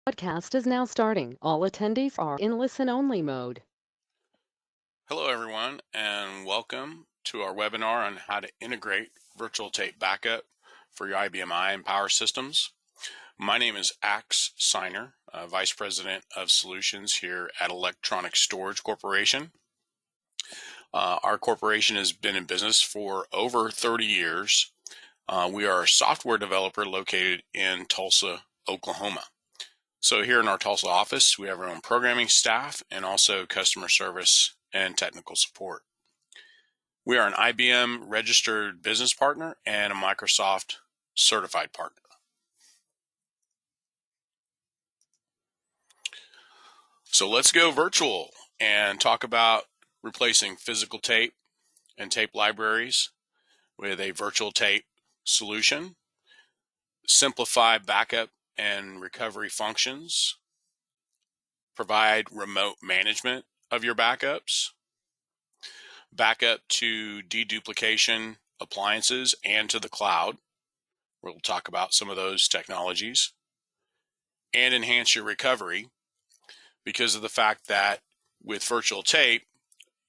Podcast is now starting. All attendees are in listen-only mode. Hello, everyone, and welcome to our webinar on how to integrate virtual tape backup for your IBM I and Power Systems. My name is Axe Signer, Vice President of Solutions here at Electronic Storage Corporation. Our corporation has been in business for over 30 years. We are a software developer located in Tulsa, Oklahoma. So here in our Tulsa office, we have our own programming staff and also customer service and technical support. We are an IBM registered business partner and a Microsoft certified partner. So let's go virtual and talk about replacing physical tape and tape libraries with a virtual tape solution, simplify backup and recovery functions, provide remote management of your backups, backup to deduplication appliances and to the cloud. We'll talk about some of those technologies, and enhance your recovery because of the fact that with virtual tape,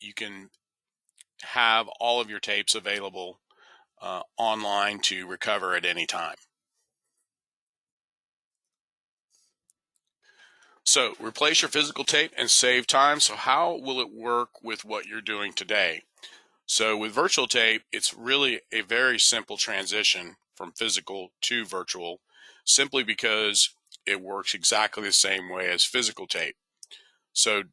you can have all of your tapes available online to recover at any time. So replace your physical tape and save time. So how will it work with what you're doing today? So with virtual tape, it's really a very simple transition from physical to virtual, simply because it works exactly the same way as physical tape. So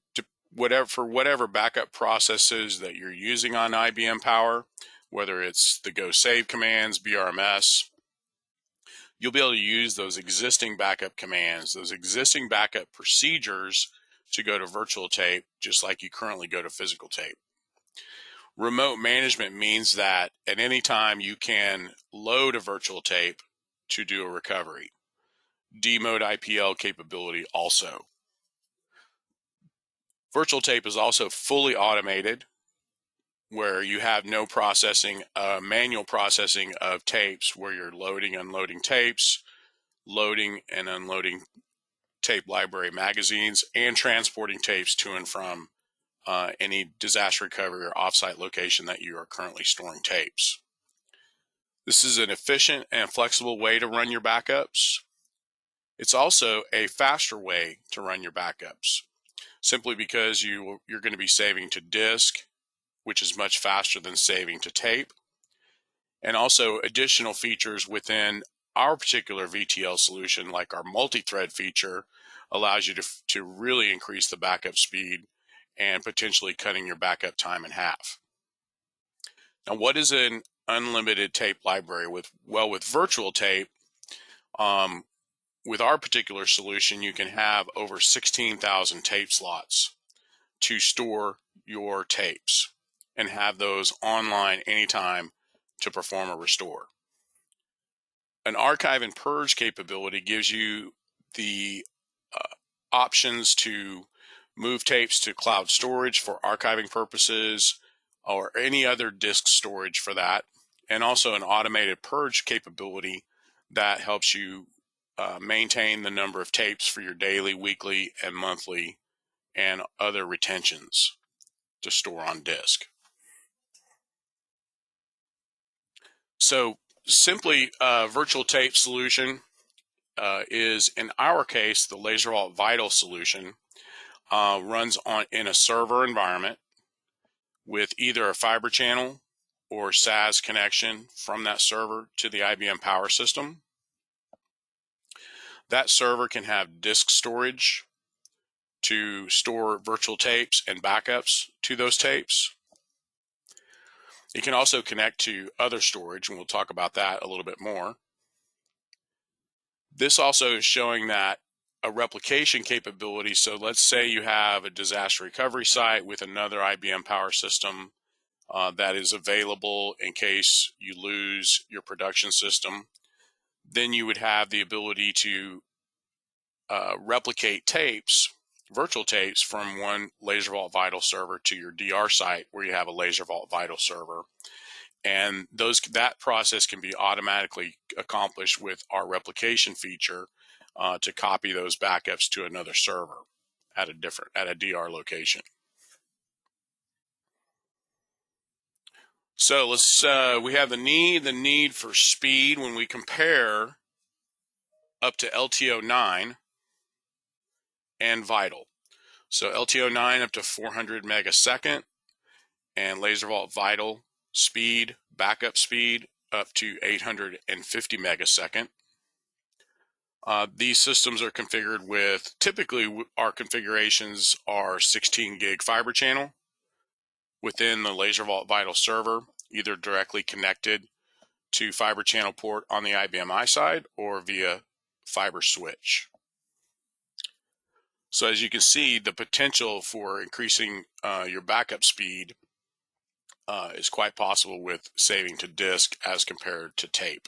for whatever backup processes that you're using on IBM Power, whether it's the Go Save commands, BRMS, you'll be able to use those existing backup commands, those existing backup procedures to go to virtual tape, just like you currently go to physical tape. Remote management means that at any time you can load a virtual tape to do a recovery. Demode IPL capability also. Virtual tape is also fully automated, where you have no processing, manual processing of tapes, where you're loading, unloading tapes, loading and unloading tape library magazines, and transporting tapes to and from any disaster recovery or offsite location that you are currently storing tapes. This is an efficient and flexible way to run your backups. It's also a faster way to run your backups, simply because you're going to be saving to disk, which is much faster than saving to tape. And also additional features within our particular VTL solution, like our multi-thread feature, allows you to really increase the backup speed and potentially cutting your backup time in half. Now, what is an unlimited tape library? With virtual tape, with our particular solution, you can have over 16,000 tape slots to store your tapes and have those online anytime to perform a restore. An archive and purge capability gives you the options to move tapes to cloud storage for archiving purposes or any other disk storage for that, and also an automated purge capability that helps you maintain the number of tapes for your daily, weekly, and monthly and other retentions to store on disk. So simply, virtual tape solution is, in our case, the LaserVault Vital solution. Runs in a server environment with either a fiber channel or SAS connection from that server to the IBM Power System. That server can have disk storage to store virtual tapes and backups to those tapes. It can also connect to other storage, and we'll talk about that a little bit more. This also is showing that a replication capability. So let's say you have a disaster recovery site with another IBM Power System that is available in case you lose your production system. Then you would have the ability to replicate tapes, virtual tapes, from one LaserVault Vital server to your DR site where you have a LaserVault Vital server. And that process can be automatically accomplished with our replication feature, to copy those backups to another server at a DR location. So we have the need for speed when we compare up to LTO9 and Vital. So LTO9 up to 400 megasecond, and LaserVault Vital speed, backup speed, up to 850 megasecond. These systems are configured with, typically our configurations are 16 gig fiber channel within the LaserVault Vital server, either directly connected to fiber channel port on the IBM I side or via fiber switch. So as you can see, the potential for increasing your backup speed is quite possible with saving to disk as compared to tape.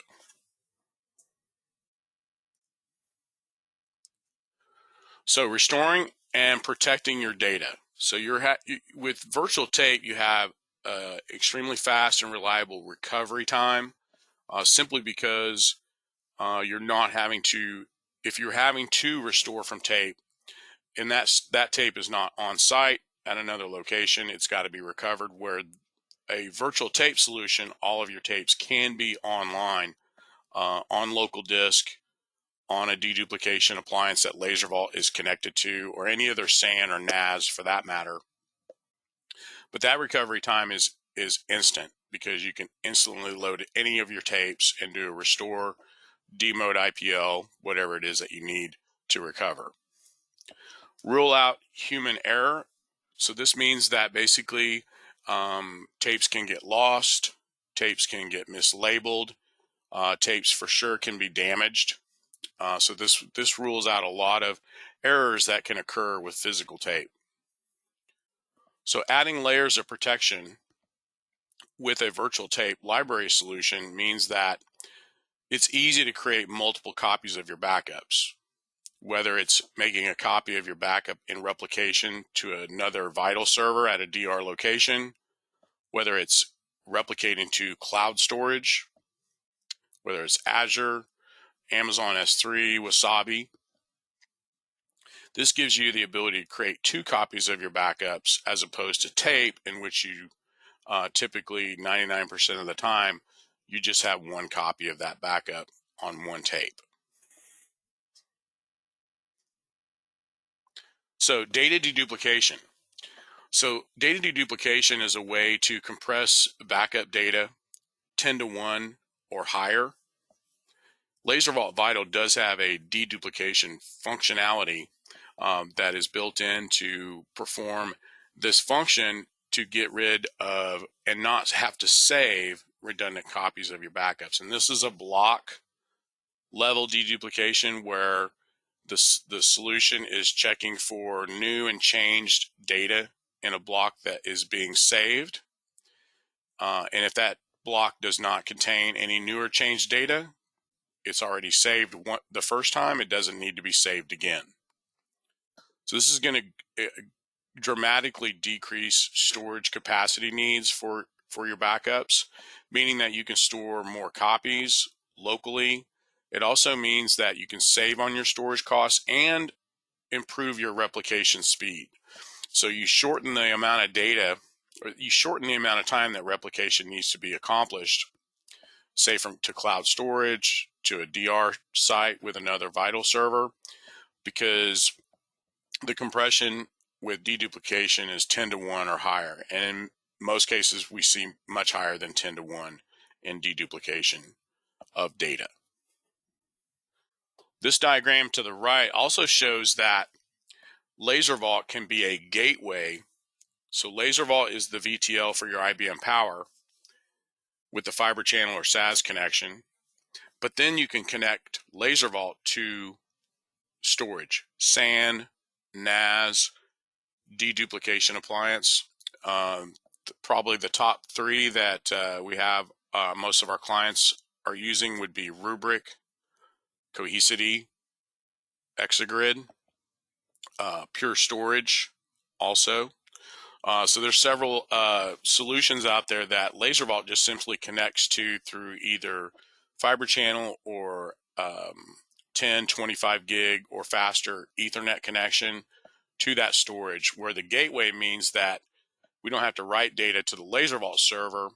So restoring and protecting your data. So with virtual tape, you have extremely fast and reliable recovery time, simply because you're not having to, if you're having to restore from tape, and that tape is not on site at another location, it's got to be recovered. Where a virtual tape solution, all of your tapes can be online, on local disk, on a deduplication appliance that LaserVault is connected to, or any other SAN or NAS for that matter. But that recovery time is instant, because you can instantly load any of your tapes and do a restore, demode IPL, whatever it is that you need to recover. Rule out human error. So this means that basically tapes can get lost, tapes can get mislabeled, tapes for sure can be damaged. So this rules out a lot of errors that can occur with physical tape. So adding layers of protection with a virtual tape library solution means that it's easy to create multiple copies of your backups, whether it's making a copy of your backup in replication to another Vital server at a DR location, whether it's replicating to cloud storage, whether it's Azure, Amazon S3, Wasabi. This gives you the ability to create two copies of your backups, as opposed to tape, in which you typically 99% of the time, you just have one copy of that backup on one tape. So data deduplication. So data deduplication is a way to compress backup data 10 to 1 or higher. LaserVault Vital does have a deduplication functionality that is built in to perform this function, to get rid of and not have to save redundant copies of your backups. And this is a block level deduplication, where the solution is checking for new and changed data in a block that is being saved. And if that block does not contain any new or changed data, it's already saved the first time. It doesn't need to be saved again. So this is going to dramatically decrease storage capacity needs for your backups, meaning that you can store more copies locally. It also means that you can save on your storage costs and improve your replication speed. So you shorten the amount of data, or you shorten the amount of time that replication needs to be accomplished, say to cloud storage, to a DR site with another Vital server, because the compression with deduplication is 10 to 1 or higher. And in most cases, we see much higher than 10 to 1 in deduplication of data. This diagram to the right also shows that LaserVault can be a gateway. So LaserVault is the VTL for your IBM Power with the fiber channel or SAS connection. But then you can connect LaserVault to storage, SAN, NAS, deduplication appliance. Probably the top three that we have most of our clients are using would be Rubrik, Cohesity, Exagrid, Pure Storage also. So there's several solutions out there that LaserVault just simply connects to through either fiber channel or 10, 25 gig or faster Ethernet connection to that storage, where the gateway means that we don't have to write data to the LaserVault server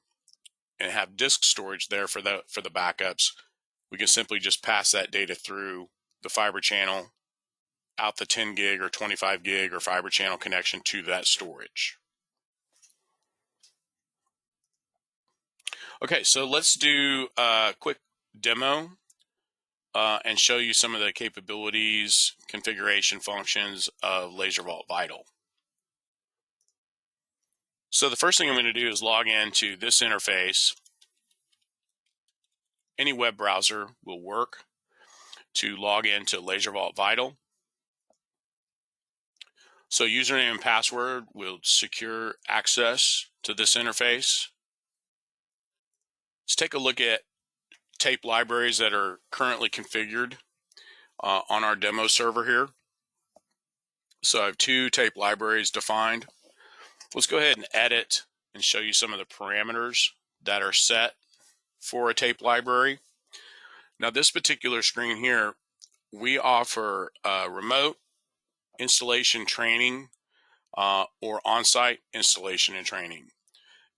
and have disk storage there for the backups. We can simply just pass that data through the fiber channel out the 10 gig or 25 gig or fiber channel connection to that storage. Okay, so let's do a quick demo and show you some of the capabilities, configuration functions of LaserVault Vital. So the first thing I'm going to do is log into this interface. Any web browser will work to log into LaserVault Vital. So username and password will secure access to this interface. Let's take a look at tape libraries that are currently configured on our demo server here. So I have 2 tape libraries defined. Let's go ahead and edit and show you some of the parameters that are set for a tape library. Now this particular screen here, we offer remote installation training or on-site installation and training.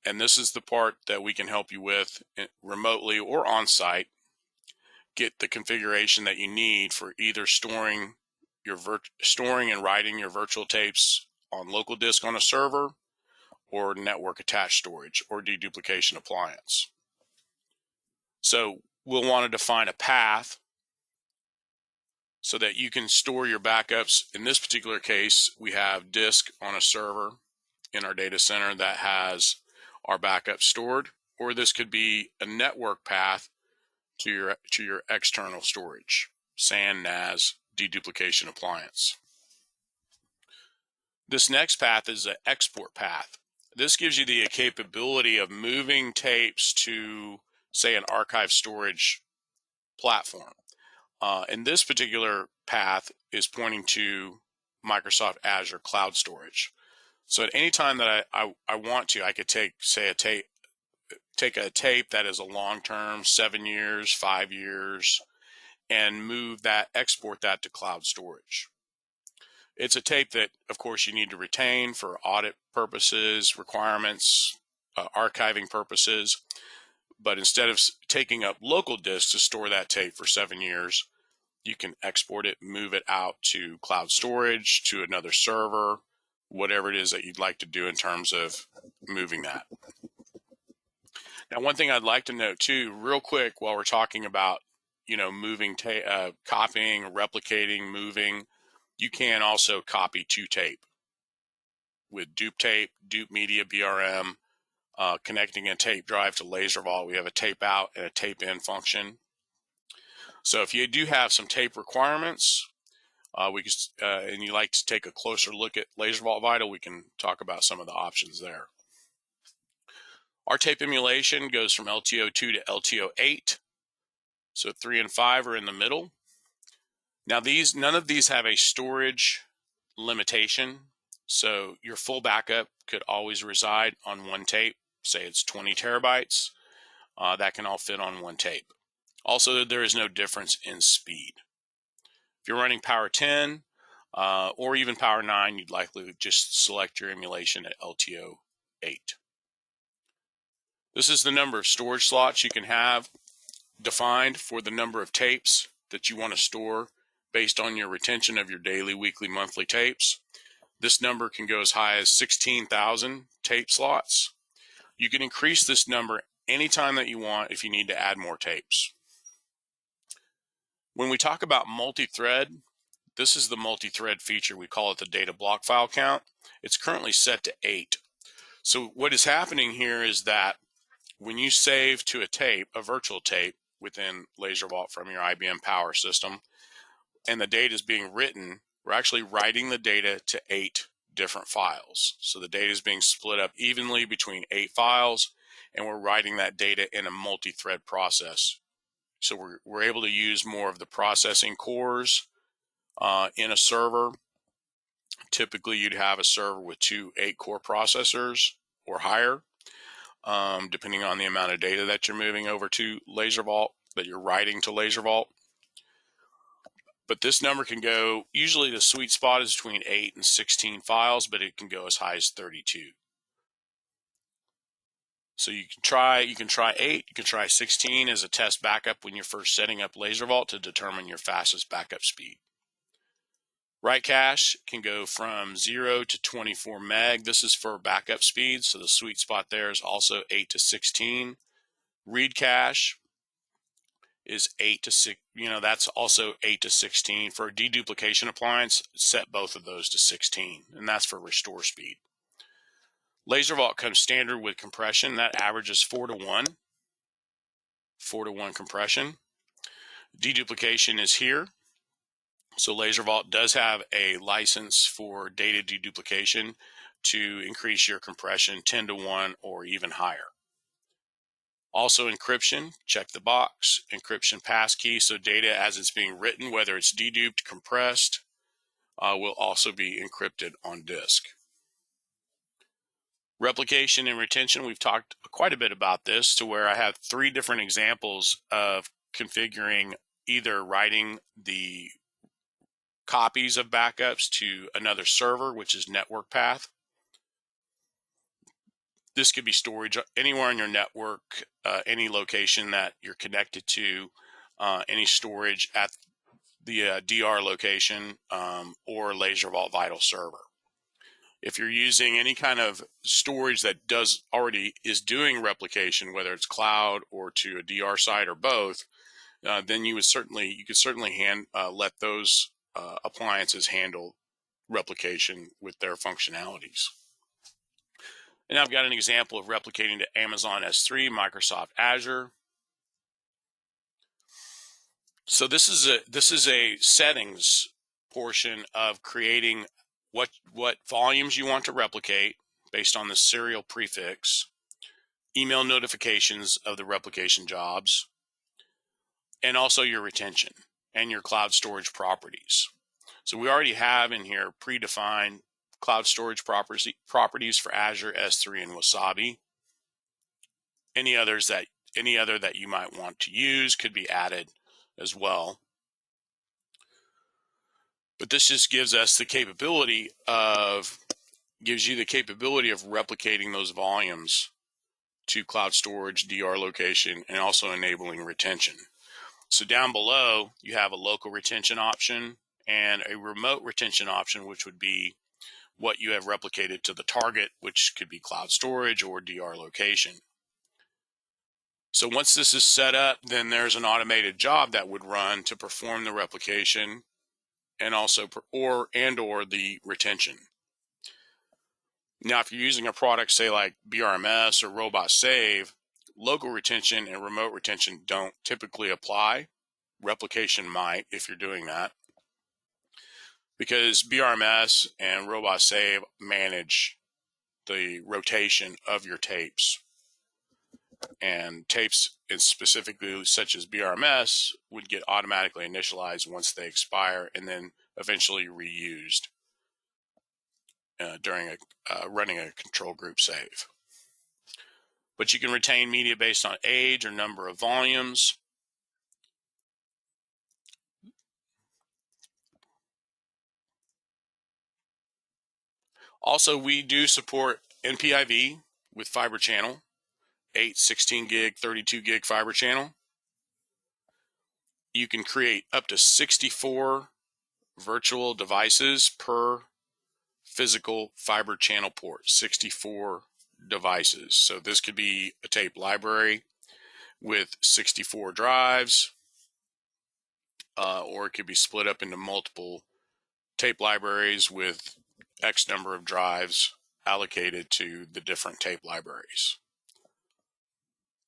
And this is the part that we can help you with remotely or on-site. Get the configuration that you need for either storing and writing your virtual tapes on local disk on a server, or network attached storage or deduplication appliance. So we'll want to define a path so that you can store your backups. In this particular case, we have disk on a server in our data center that has our backup stored, or this could be a network path to your external storage, SAN, NAS, deduplication appliance. This next path is an export path. This gives you the capability of moving tapes to, say, an archive storage platform. And this particular path is pointing to Microsoft Azure Cloud Storage. So at any time that I want to, I could take, say, take a tape that is a long-term, 7 years, 5 years, and export that to cloud storage. It's a tape that, of course, you need to retain for audit purposes, requirements, archiving purposes. But instead of taking up local disks to store that tape for 7 years, you can export it, move it out to cloud storage, to another server, whatever it is that you'd like to do in terms of moving that. Now, one thing I'd like to note too, real quick, while we're talking about, moving, copying, replicating, moving, you can also copy to tape with dupe tape, dupe media, BRM, connecting a tape drive to LaserVault. We have a tape out and a tape in function. So if you do have some tape requirements, and you like to take a closer look at LaserVault Vital, we can talk about some of the options there. Our tape emulation goes from LTO2 to LTO8. So 3 and 5 are in the middle. Now none of these have a storage limitation. So your full backup could always reside on one tape. Say it's 20 terabytes. That can all fit on one tape. Also, there is no difference in speed. If you're running Power 10 or even Power 9, you'd likely just select your emulation at LTO 8. This is the number of storage slots you can have defined for the number of tapes that you want to store based on your retention of your daily, weekly, monthly tapes. This number can go as high as 16,000 tape slots. You can increase this number anytime that you want if you need to add more tapes. When we talk about multi-thread, this is the multi-thread feature. We call it the data block file count. It's currently set to 8. So what is happening here is that when you save to a tape, a virtual tape within LaserVault from your IBM Power system, and the data is being written, we're actually writing the data to 8 different files. So the data is being split up evenly between 8 files, and we're writing that data in a multi-thread process. So we're able to use more of the processing cores in a server. Typically, you'd have a server with 2 8-core processors or higher, depending on the amount of data that you're moving over to LaserVault, that you're writing to LaserVault. But this number can go, usually the sweet spot is between 8 and 16 files, but it can go as high as 32. So you can try 8, you can try 16 as a test backup when you're first setting up LaserVault to determine your fastest backup speed. Write cache can go from 0 to 24 meg. This is for backup speed, so the sweet spot there is also 8 to 16. Read cache is 8 to 6, that's also 8 to 16. For a deduplication appliance, set both of those to 16, and that's for restore speed. LaserVault comes standard with compression. That averages 4 to 1. 4 to 1 compression. Deduplication is here. So LaserVault does have a license for data deduplication to increase your compression 10 to 1 or even higher. Also encryption, check the box. Encryption passkey, so data as it's being written, whether it's deduped, compressed, will also be encrypted on disk. Replication and retention, we've talked quite a bit about this, to where I have 3 different examples of configuring either writing the copies of backups to another server, which is network path. This could be storage anywhere on your network, any location that you're connected to, any storage at the DR location, or LaserVault Vital server. If you're using any kind of storage that already is doing replication, whether it's cloud or to a DR site or both, then you could certainly let those appliances handle replication with their functionalities. And I've got an example of replicating to Amazon S3, Microsoft Azure. So this is a settings portion of creating what volumes you want to replicate based on the serial prefix, email notifications of the replication jobs, and also your retention and your cloud storage properties. So we already have in here predefined cloud storage properties for Azure, S3, and Wasabi. Any other that you might want to use could be added as well. But this just gives you the capability of replicating those volumes to cloud storage, DR location, and also enabling retention. So down below, you have a local retention option and a remote retention option, which would be what you have replicated to the target, which could be cloud storage or DR location. So once this is set up, then there's an automated job that would run to perform the replication and also or the retention. Now, if you're using a product, say like BRMS or Robot Save, local retention and remote retention don't typically apply. Replication might, if you're doing that, because BRMS and Robot Save manage the rotation of your tapes. And tapes, specifically such as BRMS, would get automatically initialized once they expire and then eventually reused during running a control group save. But you can retain media based on age or number of volumes. Also, we do support NPIV with fiber channel, 8, 16 gig, 32 gig fiber channel. You can create up to 64 virtual devices per physical fiber channel port, 64 devices. So this could be a tape library with 64 drives, or it could be split up into multiple tape libraries with X number of drives allocated to the different tape libraries.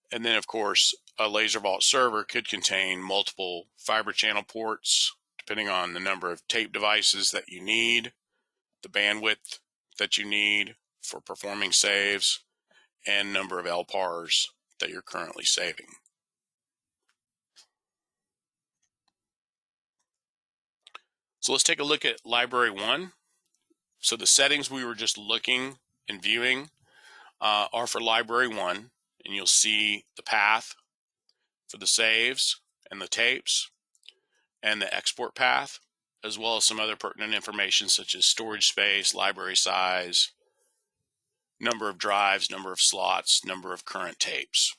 And then, of course, a LaserVault server could contain multiple fiber channel ports, depending on the number of tape devices that you need, the bandwidth that you need for performing saves, and number of LPARs that you're currently saving. So let's take a look at Library 1. So the settings we were just looking and viewing are for Library 1, and you'll see the path for the saves and the tapes. and the export path, as well as some other pertinent information such as storage space, library size, number of drives, number of slots, number of current tapes.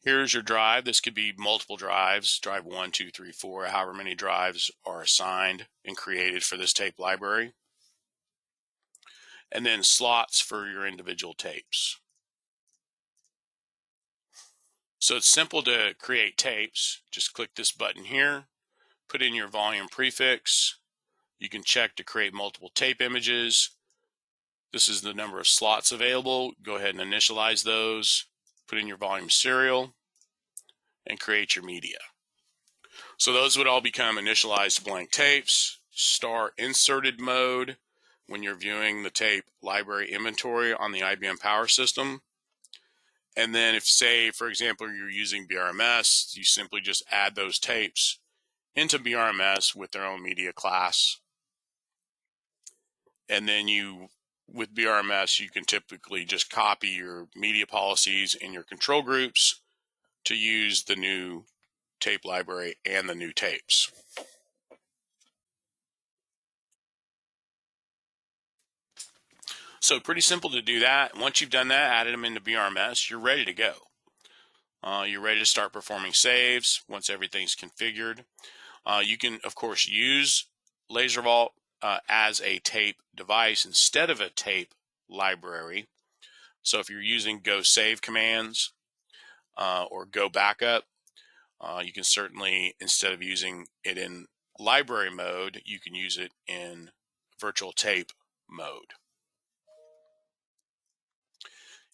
Here's your drive. This could be multiple drives, drive 1, 2, 3, 4, however many drives are assigned and created for this tape library. And then slots for your individual tapes. So it's simple to create tapes. Just click this button here, put in your volume prefix. You can check to create multiple tape images. This is the number of slots available. Go ahead and initialize those, put in your volume serial, and create your media. So those would all become initialized blank tapes. Star inserted mode when you're viewing the tape library inventory on the IBM Power System. And then if, say, for example, you're using BRMS, you simply just add those tapes into BRMS with their own media class. And then with BRMS, you can typically just copy your media policies in your control groups to use the new tape library and the new tapes. So pretty simple to do that. Once you've done that, added them into BRMS, you're ready to go. You're ready to start performing saves once everything's configured. You can, of course, use LaserVault as a tape device instead of a tape library. So if you're using go save commands or go backup, you can certainly, instead of using it in library mode, you can use it in virtual tape mode.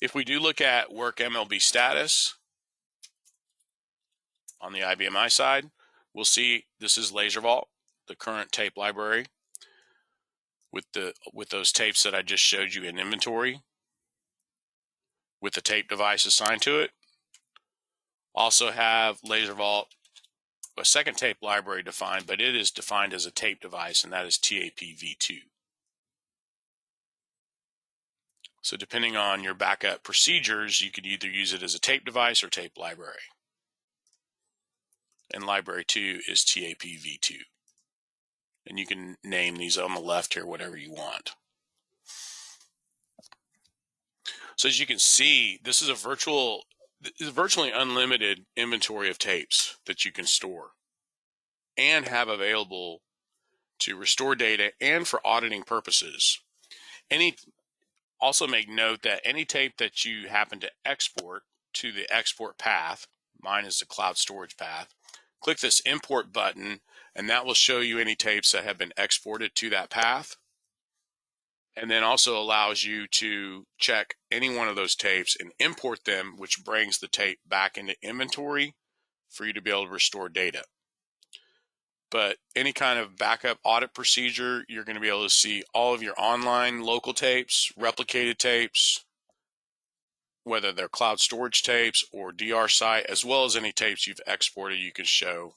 If we do look at work MLB status on the IBMI side, we'll see this is LaserVault, the current tape library with those tapes that I just showed you in inventory with the tape device assigned to it. Also have LaserVault, a second tape library defined, but it is defined as a tape device, and that is TAPv2. So depending on your backup procedures, you could either use it as a tape device or tape library. And library 2 is TAPv2. And you can name these on the left here whatever you want. So as you can see, this is a virtually unlimited inventory of tapes that you can store and have available to restore data and for auditing purposes. Also make note that any tape that you happen to export to the export path, mine is the cloud storage path, click this import button and that will show you any tapes that have been exported to that path. And then also allows you to check any one of those tapes and import them, which brings the tape back into inventory for you to be able to restore data. But any kind of backup audit procedure, you're going to be able to see all of your online local tapes, replicated tapes, whether they're cloud storage tapes or DR site, as well as any tapes you've exported. You can show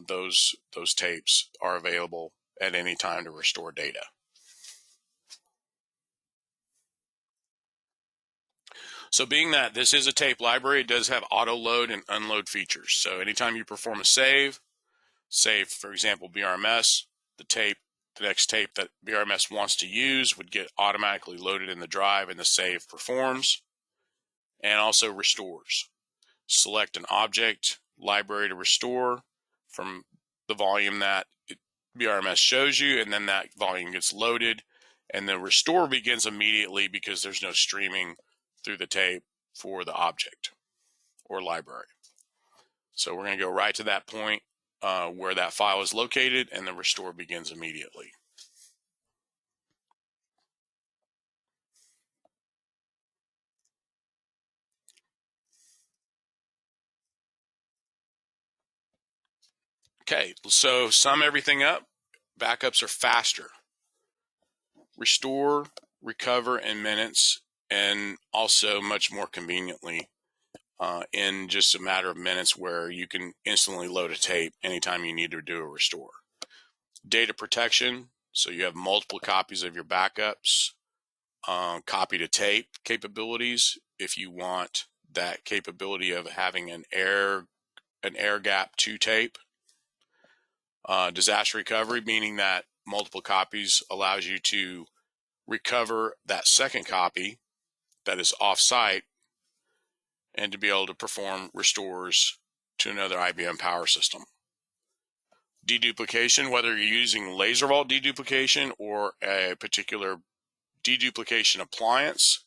those tapes are available at any time to restore data. So being that this is a tape library, it does have auto load and unload features. So anytime you perform a save, for example, BRMS, the next tape that BRMS wants to use would get automatically loaded in the drive and the save performs, and also restores. Select an object library to restore from the volume that BRMS shows you, and then that volume gets loaded, and the restore begins immediately because there's no streaming through the tape for the object or library. So we're going to go right to that point where that file is located, and the restore begins immediately. Okay, so sum everything up. Backups are faster. Restore, recover in minutes, and also much more conveniently in just a matter of minutes, where you can instantly load a tape anytime you need to do a restore. Data protection, so you have multiple copies of your backups. Copy to tape capabilities, if you want that capability of having an air gap to tape Disaster recovery, meaning that multiple copies allows you to recover that second copy that is off-site and to be able to perform restores to another IBM power system. Deduplication, whether you're using LaserVault deduplication or a particular deduplication appliance.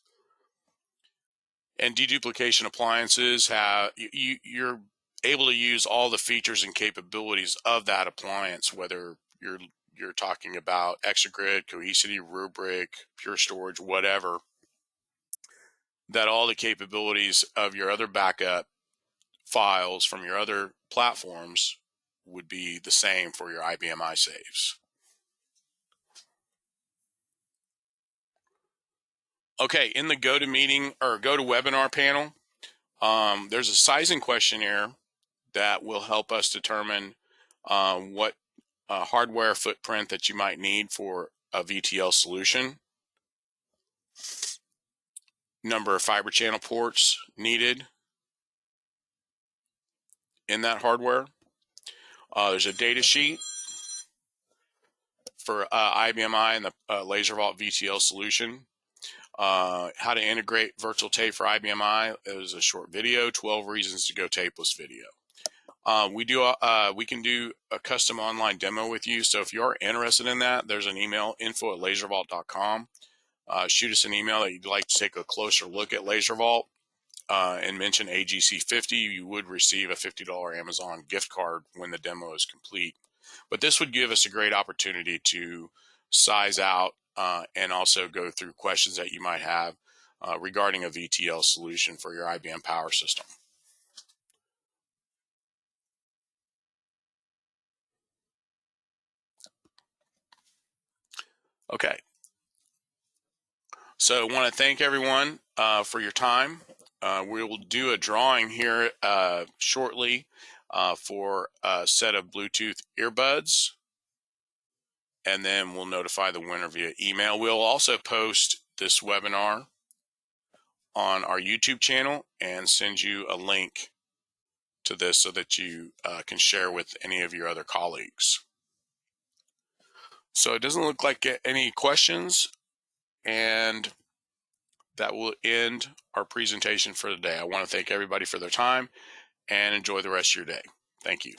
And deduplication appliances have you're able to use all the features and capabilities of that appliance, whether you're talking about Exagrid, Cohesity, Rubric, Pure Storage, whatever, that all the capabilities of your other backup files from your other platforms would be the same for your IBM iSaves. Okay, in the GoToMeeting or GoToWebinar panel, there's a sizing questionnaire that will help us determine what hardware footprint that you might need for a VTL solution, number of fiber channel ports needed in that hardware. There's a data sheet for IBMI and the LaserVault VTL solution. How to integrate virtual tape for IBMI. It was a short video, 12 reasons to go tapeless video. We can do a custom online demo with you. So if you are interested in that, there's an email, info@laservault.com. Shoot us an email that you'd like to take a closer look at LaserVault and mention AGC 50. You would receive a $50 Amazon gift card when the demo is complete. But this would give us a great opportunity to size out and also go through questions that you might have regarding a VTL solution for your IBM power system. Okay. So I want to thank everyone for your time. We will do a drawing here shortly for a set of Bluetooth earbuds, and then we'll notify the winner via email. We'll also post this webinar on our YouTube channel and send you a link to this so that you can share with any of your other colleagues. So it doesn't look like any questions, and that will end our presentation for the day. I want to thank everybody for their time and enjoy the rest of your day. Thank you.